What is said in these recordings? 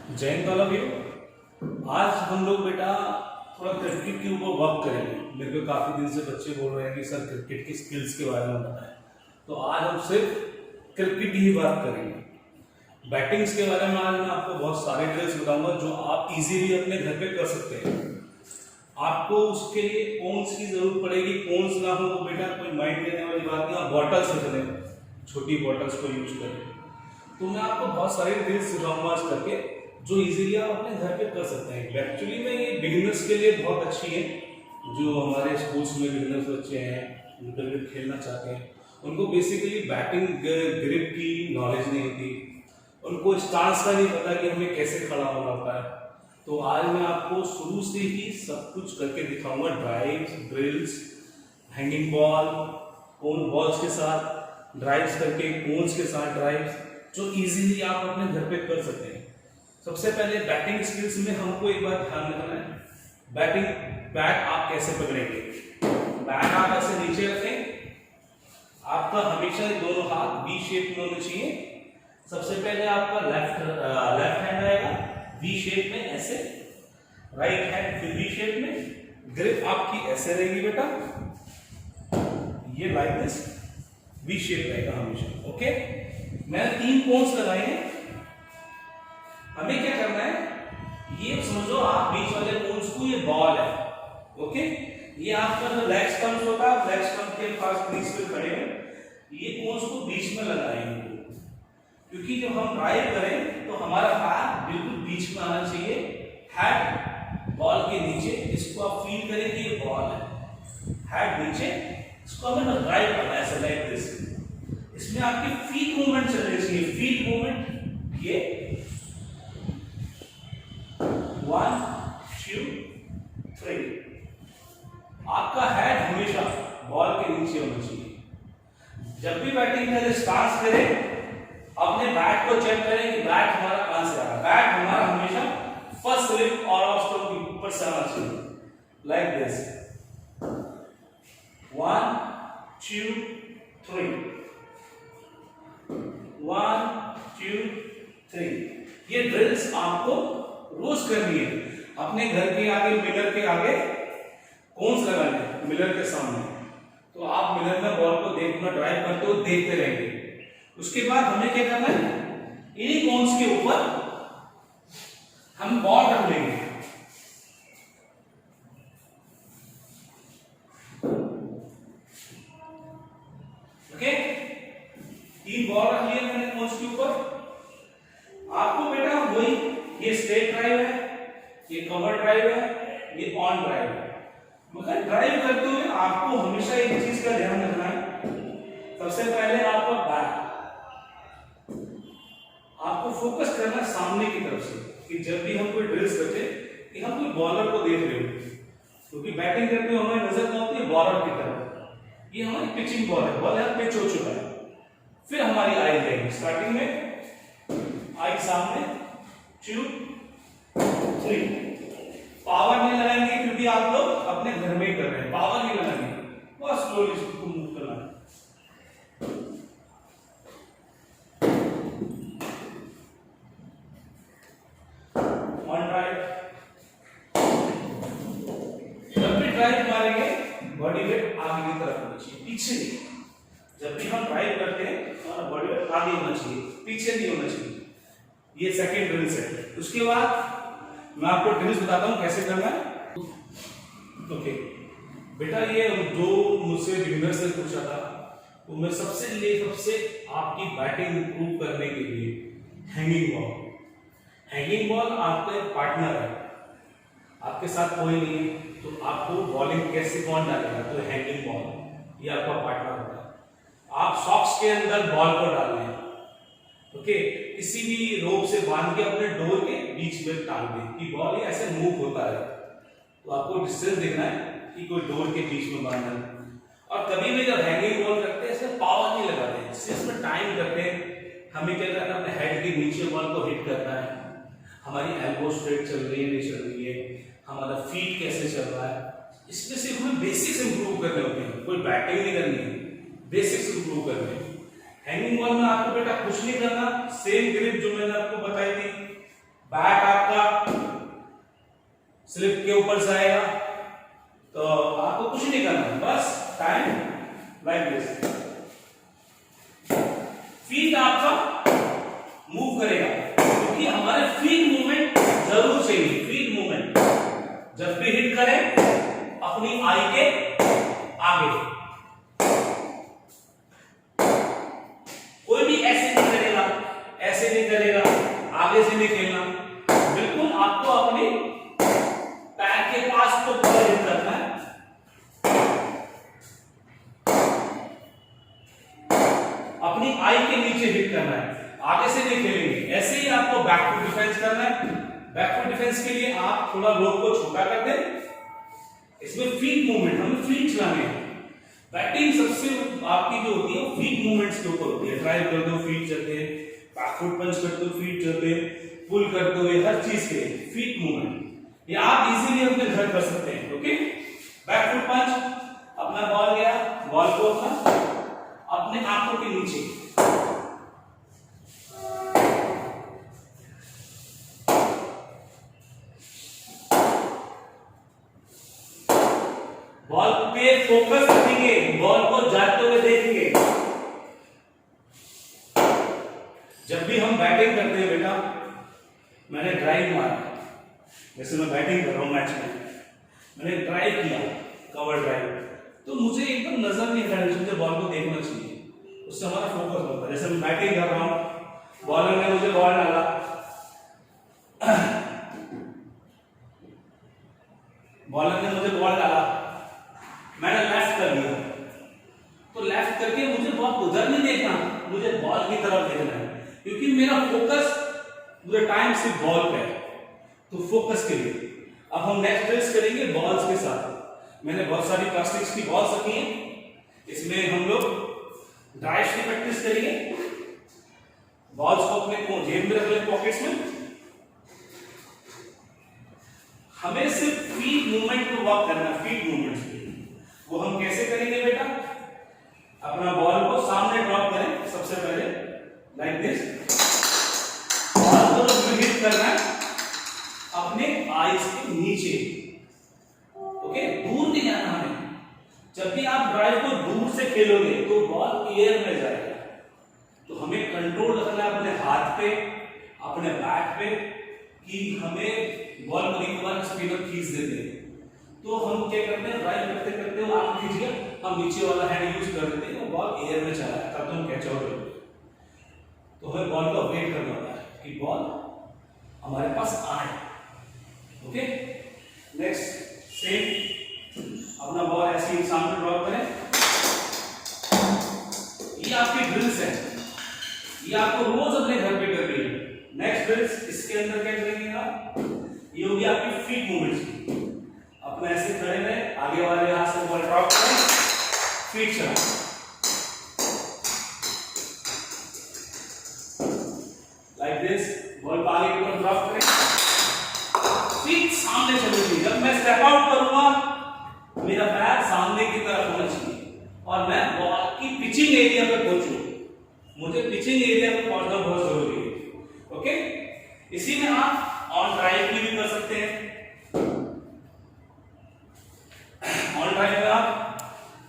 जय Hind all of you. आज हम लोग बेटा थोड़ा क्रिकेट के ऊपर वर्क करेंगे। मेरे को काफ़ी दिन से बच्चे बोल रहे हैं कि सर क्रिकेट की स्किल्स के बारे में बताएं, तो आज हम सिर्फ क्रिकेट ही वर्क करेंगे। बैटिंग्स के बारे में आज मैं आपको बहुत सारे ड्रिल्स बताऊंगा जो आप इजीली अपने घर पे कर सकते हैं। आपको उसके लिए कोन्स की जरूरत पड़ेगी। कोन्स ना हो तो बेटा कोई माइंड देने वाली बात नहीं, आप बॉटल्स से चलें, छोटी बॉटल्स को यूज करें। तो मैं आपको बहुत सारे ड्रिल्स सिखाऊंगा आज करके जो इजीली आप अपने घर पे कर सकते हैं। एक्चुअली में ये बिगिनर्स के लिए बहुत अच्छी है। जो हमारे स्कूल्स में बिगिनर्स बच्चे हैं जो क्रिकेट खेलना चाहते हैं, उनको बेसिकली बैटिंग ग्रिप की नॉलेज नहीं होती, उनको स्टांस का नहीं पता कि हमें कैसे खड़ा होना होता है। तो आज मैं आपको शुरू से ही सब कुछ करके दिखाऊंगा। ड्राइव्स, ड्रिल्स, हैंगिंग बॉल, कोन बॉल्स के साथ ड्राइव्स करके, कोन्स के साथ ड्राइव्स, जो इजीली आप अपने घर पे कर सकते हैं। सबसे पहले बैटिंग स्किल्स में हमको एक बात ध्यान रखना है। बैटिंग बैट आप कैसे पकड़ेंगे? बैट आप ऐसे नीचे रखें, आपका हमेशा दोनों हाथ वी शेप में होने चाहिए। सबसे पहले आपका लेफ्ट हैंड आएगा वी शेप में ऐसे, राइट हैंड फिर वी शेप में। ग्रिप आपकी ऐसे रहेगी बेटा, ये लाइक दिस वी शेप रहेगा हमेशा। ओके, मैंने 3 कोन्स लगाए हैं। हमें क्या करना है, ये समझो आप बीच वाले कोन्स को, ये बॉल है। ओके, ये आपका जो लेग स्टंप होता है, लेग स्टंप के पास क्रीज पे खड़े हैं, ये कोन्स को बीच में लगाएंगे, क्योंकि जब हम ड्राइव करें तो हमारा पैर बिल्कुल बीच में आना चाहिए, हेड बॉल के नीचे। इसको आप फील करें कि ये बॉल है, हेड नीचे, इसको हमें ड्राइव करना है ऐसे लाइक दिस। इसमें आपकी फीट मूवमेंट चलनी चाहिए। फीट मूवमेंट ये 1 2 3। आपका हेड हमेशा बॉल के नीचे होना चाहिए। जब भी बैटिंग करें, स्टांस करें, अपने बैट को चेक करें कि बैट हमारा कहां से आ रहा है। बैट हमारा हमेशा फर्स्ट स्लिप और ऑफ स्टंप के ऊपर से आना चाहिए, लाइक दिस 1 2 3 1 2 3। ये ड्रिल्स आपको रोज करनी है। अपने घर के आगे, मिरर के आगे कोन्स लगाने हैं, मिरर के सामने। तो आप मिरर में बॉल को देखना, ड्राइव करते हो, देखते रहेंगे। उसके बाद हमें क्या करना है, इन्हीं कोन्स के ऊपर हम बॉल रख लेंगे। ओके, 3 बॉल रख लिए मैंने कोन्स के ऊपर। आपको बेटा वही, ये स्ट्रेट ड्राइव है, ये कवर ड्राइव है, ये ऑन ड्राइव है। मगर ड्राइव करते हुए आपको हमेशा एक चीज का ध्यान रखना है। सबसे पहले आपका बैट, आपको फोकस करना सामने की तरफ से, कि जब भी हम कोई ड्रिल्स करते कि हम कोई बॉलर को देख रहे हो, क्योंकि बैटिंग करते हुए हमारी नजर कहाँ होती है, बॉलर की तरफ। ये हमारी पिचिंग बॉल है, बॉल यहाँ पिच हो चुका है। फिर हमारी आई जाएगी स्टार्टिंग में, आई सामने 2 3। पावर नहीं लगाएंगे क्योंकि आप लोग अपने घर में ही कर रहे हैं, पावर नहीं लगाएंगे, बहुत स्लोली इसको मूव करना है। वन ड्राइव, जब भी ड्राइव मारेंगे बॉडी वेट आगे की तरफ होना चाहिए, पीछे नहीं। जब भी हम ड्राइव करते हैं हमारा बॉडी वेट आगे होना चाहिए, पीछे नहीं होना चाहिए। ये सेकंड ड्रिल्स है। उसके बाद मैं आपको ड्रिल्स बताता हूं कैसे करना है। ओके बेटा, ये जो मुझसे बिगिनर्स ने पूछा था, तो मैं सबसे आपकी बैटिंग इंप्रूव करने के लिए हैंगिंग बॉल आपका एक पार्टनर है, आपके साथ कोई नहीं है, तो आपको बॉलिंग कैसे कौन डालेगा, तो हैंगिंग बॉल ये आपका पार्टनर होता है। आप सॉक्स के अंदर बॉल को डाल लें। ओके, किसी भी रोप से बांध के अपने डोर के बीच में टांग दें कि बॉल ये ऐसे मूव होता है। तो आपको डिस्टेंस देखना है कि कोई डोर के बीच में बांधा है। और कभी भी जब हैंगिंग बॉल करते हैं इसमें पावर नहीं लगाते हैं, सिर्फ इसमें टाइम करते हैं। हमें क्या करना है, अपने हेड के नीचे बॉल को हिट करना है। हमारी एल्बो स्ट्रेट चल रही है, नहीं चल रही है, हमारा फीट कैसे चल रहा है, इसमें सिर्फ हमें बेसिक्स इंप्रूव करने होते हैं। कोई बैटिंग नहीं करनी है, बेसिक्स इंप्रूव करने हैं। हैंगिंग बॉल में आपको बेटा कुछ नहीं करना, सेम ग्रिप जो मैंने आपको बताई थी, बैट के ऊपर से आएगा, तो आपको कुछ नहीं करना, बस टाइम लाइक दिस, फीट आपका मूव करेगा, क्योंकि हमारे फीट मूवमेंट जरूर चाहिए। फीट मूवमेंट जब भी हिट करें अपनी आई के आगे, कोई भी ऐसे नहीं करेगा, ऐसे नहीं करेगा, आगे से नहीं खेलना, बिल्कुल आपको अपने पैर के पास तो हिट करना है, अपनी आई के नीचे हिट करना है, आगे से नहीं खेलेंगे। ऐसे ही आपको बैकफुट डिफेंस करना है। बैकफुट डिफेंस के लिए आप थोड़ा रोप को छोटा कर दें, इसमें फीट मूवमेंट, हमें फीट चलाने हैं। बैटिंग सबसे आपकी जो होती है वो फीट मूवमेंट्स के ऊपर होती है। ड्राइव करते हो फीट चलते हैं, बैकफुट पंच करते हो फीट चलते हैं, पुल करते हुए हर चीज के फीट मूवमेंट ये आप इजीली अपने घर कर सकते हैं। ओके, बैकफुट पंच, अपना बॉल गया, बॉल को अपने आंखों के नीचे, बॉल पे फोकस रखेंगे, बॉल को जाते हुए देखेंगे। जब भी हम बैटिंग करते हैं बेटा, मैंने ड्राइव मारा, जैसे मैं बैटिंग कर रहा हूं मैच में, मैंने ड्राइव किया, कवर ड्राइव, तो मुझे एकदम नजर नहीं हटानी चाहिए, मुझे बॉल को देखना चाहिए, उससे हमारा फोकस होता है। जैसे मैं बैटिंग कर रहा हूं, बॉलर ने मुझे बॉल डाला, बॉलर ने मुझे बॉल डाला, मैंने लेफ्ट कर दिया, तो लेफ्ट करके मुझे बॉल उधर नहीं देखना, मुझे बॉल की तरफ देखना है, क्योंकि मेरा फोकस पूरे टाइम सिर्फ बॉल पे है। तो फोकस के लिए अब हम नेक्स्ट ड्रिल्स करेंगे बॉल्स के साथ। मैंने बहुत सारी प्लास्टिक्स की बॉल्स रखी हैं, इसमें हम लोग ड्राइव्स की प्रैक्टिस करेंगे। बॉल्स को अपने जेब में रख लें, पॉकेट्स में। हमें सिर्फ फीट मूवमेंट पे वर्क करना, फीट मूवमेंट पे। वो हम कैसे करेंगे बेटा? अपना बॉल को सामने ड्रॉप करें सबसे पहले, लाइक दिस। बॉल को जब हिट करना है अपने आईज के नीचे, ओके, दूर नहीं जाना हमें। जब भी आप ड्राइव को दूर से खेलोगे तो बॉल एयर में जाएगा, तो हमें कंट्रोल रखना है अपने हाथ पे, अपने बैट पे, कि हमें बॉल को एक बार स्पिनर खींच देते हैं, तो हम क्या करते हैं, ड्राइव करते करते वो आगे खींचिए, हम नीचे वाला हैंड यूज कर देते हैं, वो बॉल एयर में चला है, तब तो हम कैच आउट होते हैं। तो हमें बॉल को वेट करना होता है कि बॉल हमारे पास आए। ओके, नेक्स्ट सेम, अपना बॉल ऐसे ही सामने ड्रॉप करें। ये आपकी ड्रिल्स है, ये आपको रोज अपने घर पे करनी है। नेक्स्ट ड्रिल्स, इसके अंदर क्या करेंगे आप, ये होगी आपकी फीट मूवमेंट्स की। अपना ऐसे खड़े रहे, आगे वाले हाथ से बॉल ड्रॉप करें, फीट चलाएं, लाइक दिस। बॉल को आगे की तरफ ड्रॉप करें, फीट सामने चलेगी। जब मैं स्टेप आउट करूंगा मेरा पैर सामने की तरफ होना चाहिए और मैं बॉल की पिचिंग एरिया पे पहुंचूं। मुझे पिचिंग एरिया पे पहुंचना बहुत जरूरी है। ओके, इसी में आप ऑन ड्राइव भी कर सकते हैं। ऑन ड्राइव में आप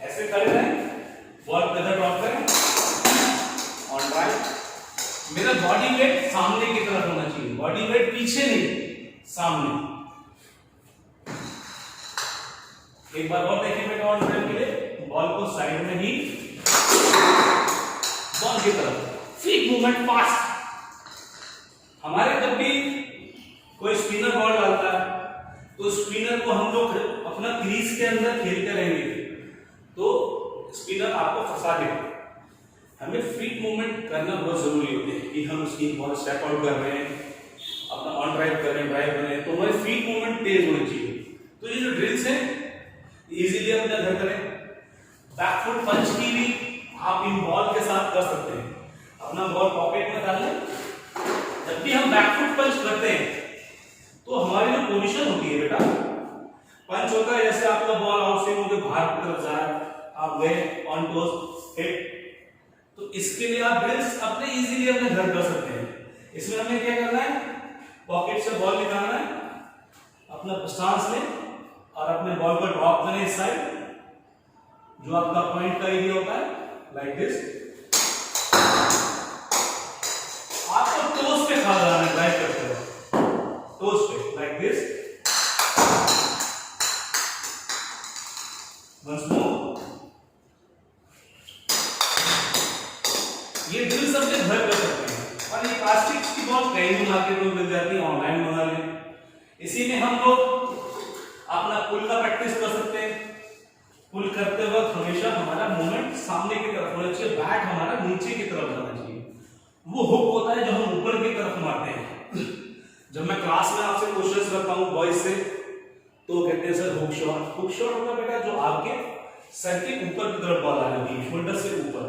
ऐसे खड़े रहें, बॉल किधर ड्रॉप करें, ऑन ड्राइव मेरा बॉडी वेट सामने की तरफ होना चाहिए, बॉडी वेट पीछे नहीं, सामने। एक बार और देखिए बेटा, ऑन ड्राइव के लिए बॉल को साइड में ही, बॉल की तरफ, फीट मूवमेंट फास्ट। हमारे जब भी कोई स्पिनर बॉल डालता है तो स्पिनर को हम लोग अपना क्रीज के अंदर खेलते रहेंगे, तो स्पिनर आपको फंसा देगा। हमें फीट मूवमेंट करना बहुत जरूरी होता है कि हम उसकी बॉल स्टेप आउट कर रहे हैं, अपना ऑन ड्राइव कर रहे हैं, ड्राइव कर रहे हैं, तो हमारी फीट मूवमेंट तेज होनी चाहिए। तो ये जो ड्रिल्स है इजीली अपने घर करें। बैकफुट पंच की भी आप इन बॉल के साथ कर सकते हैं। अपना बॉल पॉकेट में डाल लें। जब भी हम बैकफुट पंच करते हैं तो हमारी जो पोजीशन होती है बेटा, पंच होता है जैसे आपका बॉल आउट स्विंग होकर बाहर की तरफ जा रहा है, आप गए ऑन टॉस हिट, तो इसके लिए आप ड्रिल्स अपने इजीली अपने घर कर सकते हैं। इसमें हमें क्या करना है, पॉकेट से बॉल निकालना है, अपना स्टांस लें और अपने बॉल को ड्रॉप करें इस साइड, जो आपका पॉइंट का एरिया होता है, लाइक दिस। आपको टोस पे खा जाना है ड्राइव करते हुए, टोस पे, लाइक दिस। Once more. ये ड्रिल सब घर कर सकते हैं, और ये प्लास्टिक की बॉल कहीं भी मार्केट में मिल जाती है, ऑनलाइन मंगा लें। इसी में हम लोग अपना पुल का प्रैक्टिस कर सकते हैं। पुल करते वक्त हमेशा हमारा मूवमेंट सामने की तरफ होना चाहिए, बैट हमारा नीचे की तरफ जाना चाहिए। वो हुक होता है जो हम ऊपर की तरफ मारते हैं। जब मैं क्लास में आपसे क्वेश्चंस करता हूं बॉयज से, तो कहते हैं sir hook shot. Hook shot होगा बेटा जो आपके सर के ऊपर की तरफ बॉल आ रही है, शोल्डर से ऊपर,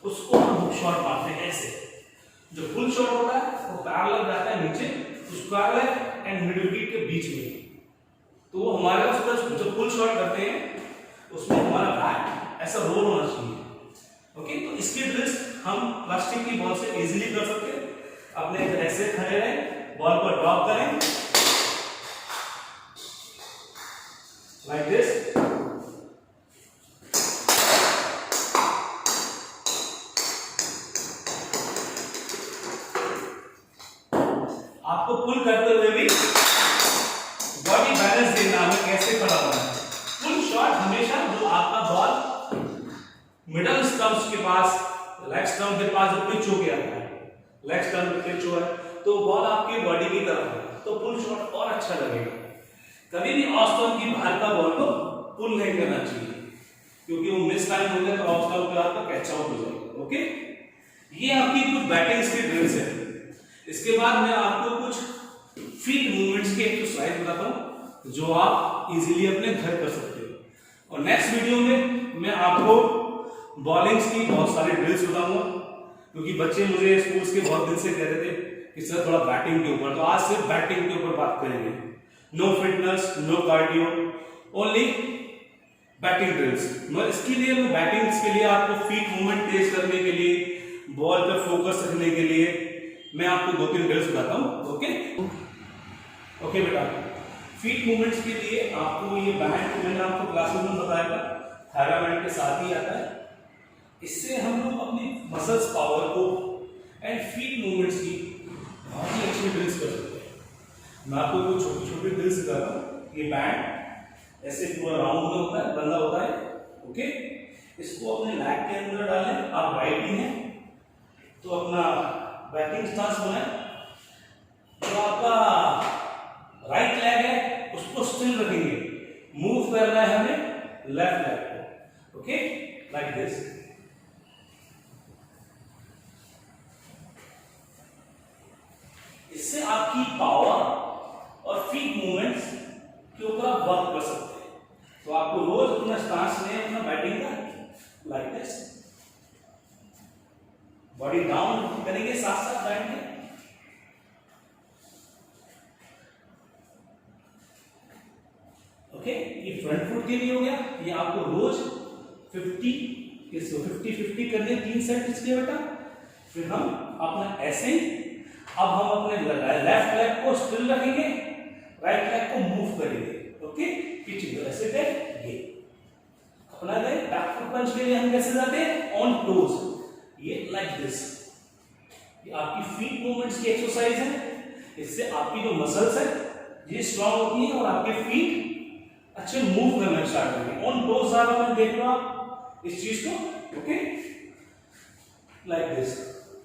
उसको हम हुक शॉट मारते हैं ऐसे। जो फुल शॉट होता है वो पैरेलल जाता है नीचे, उस पैरेलल एंड मिडिल विकेट के बीच में। तो वो हमारे उसका जो फुल शॉट करते हैं उसमें हमारा बैट ऐसा रोल होना चाहिए। ओके, तो इसकी ड्रिल्स हम प्लास्टिक की बॉल से इजीली कर सकते हैं। अपने ऐसे खड़े रहें, बॉल को ड्रॉप करें लाइक दिस। आपको पुल करते हुए भी बॉडी बैलेंस देखना हमें कैसे खड़ा होना है। पुल शॉट हमेशा जो आपका बॉल मिडल स्टंप्स के पास, लेग स्टंप के पास जो पिच हो गया है, लेग स्टंप पिच हो है, तो बॉल आपकी बॉडी की तरफ है, तो पुल शॉट और अच्छा लगेगा। कभी भी ऑफ स्टंप की बाहर का बॉल को पुल नहीं करना चाहिए, क्योंकि वो मिस टाइम हो गया तो ऑफ स्टंप पे आपका कैच आउट हो जाएगा। ओके, ये आपकी कुछ बैटिंग की ड्रिल्स है। इसके बाद मैं आपको कुछ फीट मूवमेंट्स के एक्सरसाइज बताता हूं जो आप इजीली अपने घर कर सकते हो। और नेक्स्ट वीडियो में मैं आपको बॉलिंग्स की बहुत सारी ड्रिल्स बताऊंगा, क्योंकि बच्चे मुझे स्कूल्स के बहुत दिन से कह रहे थे कि सर थोड़ा बैटिंग के ऊपर, तो आज सिर्फ बैटिंग के ऊपर बात करेंगे। No fitness, no cardio, only batting drills. मगर इसके लिए मैं बैटिंग्स के लिए आपको फीट मूवमेंट तेज करने के लिए, बॉल पर फोकस रखने के लिए मैं आपको 2-3 ड्रिल्स बताता हूं। ओके बेटा, फीट मूवमेंट्स के लिए आपको ये बैंड मैंने आपको क्लासेस में बताया था, थैराबैंड के साथ ही आता है। इससे हम लोग अपनी मसल्स पावर को एंड फीट मूवमेंट्स की बहुत ही अच्छी ड्रिल्स कर सकते हैं। मैं आपको कुछ छोटी छोटी ड्रिल्स सिखा रहा हूँ। ये बैंड ऐसे पूरा राउंड में होता है, बंधा होता है। ओके, इसको अपने लैग के अंदर डालें। आप राइटी हैं तो अपना बैटिंग स्टांस बनाएं, जो आपका राइट लेग है उसको स्टिल रखेंगे, मूव करना है हमें लेफ्ट लेग को। Okay, like this. इससे आपकी पावर और फीट मूवमेंट्स के ऊपर आप वर्क कर सकते हैं। तो आपको रोज अपना स्टांस लें अपना बैटिंग का, लाइक दिस। बॉडी डाउन करेंगे, साथ साथ बैठेंगे। ओके, ये फ्रंट फुट के लिए हो गया। ये आपको रोज 50-50 करने 3 सेट इसके बेटा। फिर हम अपना ऐसे, अब हम अपने लेफ्ट लेग को स्टिल रखेंगे, राइट लेग को मूव करेंगे। ओके, पिचिंग ऐसे थे ये अपना गए। बैक फुट पंच के लिए हम कैसे जाते हैं, ऑन टोज, ये लाइक दिस। ये आपकी फीट मूवमेंट्स की एक्सरसाइज है। इससे आपकी जो मसल्स है ये स्ट्रांग होती है और आपके फीट अच्छे मूव करना स्टार्ट करेंगे। ऑन टोज ज्यादा में देख लो आप इस चीज को। Okay, like this.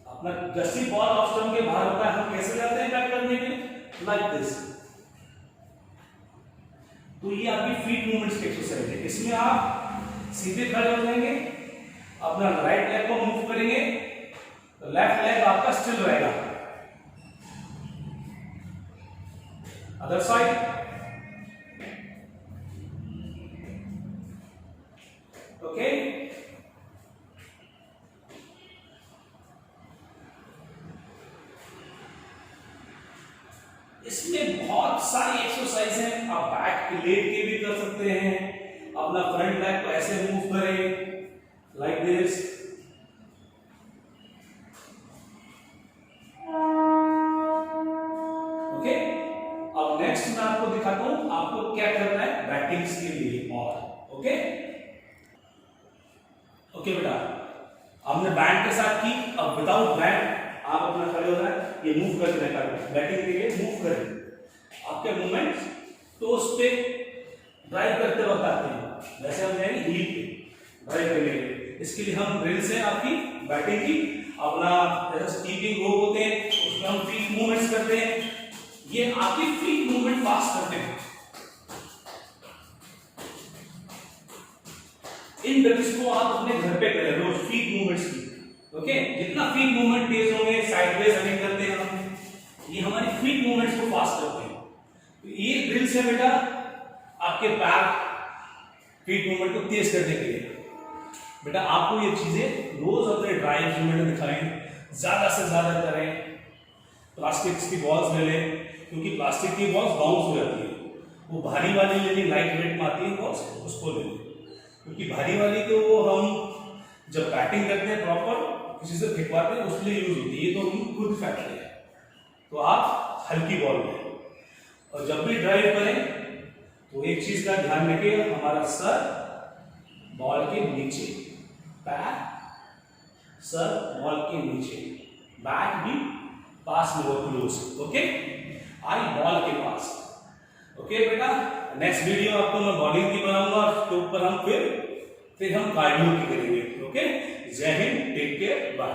अपना जैसी बॉल ऑफ स्टंप के बाहर होता है हम कैसे जाते हैं बैक करने के लिए, लाइक दिस। तो ये आपकी फीट मूवमेंट्स की एक्सरसाइज है। इसमें आप सीधे खड़े हो जाएंगे, अपना राइट लेग को मूव करेंगे, तो लेफ्ट लेग आपका स्टिल रहेगा। Other side. ओके, इसमें बहुत सारी एक्सरसाइज हैं। आप बैक के लेट के भी कर सकते हैं। अपना फ्रंट लेग को ऐसे मूव करें, लाइक दिस। ओके, अब नेक्स्ट मैं आपको दिखाता हूं आपको क्या करना है बैटिंग्स के लिए। और ओके ओके बेटा, हमने बैंड के साथ की, अब विदाउट बैंड आप अपना खड़े होना है, ये मूव करके दिखाओ, बैटिंग के लिए मूव करें। आपके मूवमेंट्स टोस पे ड्राइव करते वक्त आते हैं, वैसे हम जाएंगे हील पे ड्राइव करने के लिए। इसके लिए हम ड्रिल्स हैं आपकी बैटिंग की, अपना जैसे स्टीपिंग रोप होते हैं उसमें हम फीट मूवमेंट्स करते हैं, ये आपकी फीट मूवमेंट पास करते हैं। इन गतिज को आप अपने घर पे करें रोज, फीट मूवमेंट्स की। ओके, जितना फीट मूवमेंट तेज होंगे, साइडवेज रनिंग करते हैं हम, ये हमारी फीट मूवमेंट्स को फास्ट करते हैं। तो ये ड्रिल्स है बेटा आपके पैर फीट मूवमेंट को तेज करने के लिए। बेटा आपको ये चीजें रोज अपने ड्राइव में दिखाएं, ज्यादा से ज्यादा करें। प्लास्टिक की बॉल्स ले लें, क्योंकि प्लास्टिक की बॉल्स बाउंस हो जाती है, वो भारी वाली लेनी, लाइट वेट में आती है बॉल्स, उसको ले लें। क्योंकि भारी वाली तो वो हम जब बैटिंग करते हैं प्रॉपर किसी से फेंकवाते हैं उसके लिए यूज होती है, ये तो हम खुद फेंकते हैं। तो आप हल्की बॉल लें, और जब भी ड्राइव करें तो एक चीज का ध्यान रखिए, हमारा सर बॉल के नीचे, पैर सर बॉल के नीचे, बैट भी पास में हो क्लोज, ओके, आई बॉल के पास। ओके बेटा, नेक्स्ट वीडियो आपको मैं बॉलिंग की बनाऊंगा, उसके ऊपर हम फिर हम कार्डियो की करेंगे। ओके, जय हिंद, टेक केयर, बाय।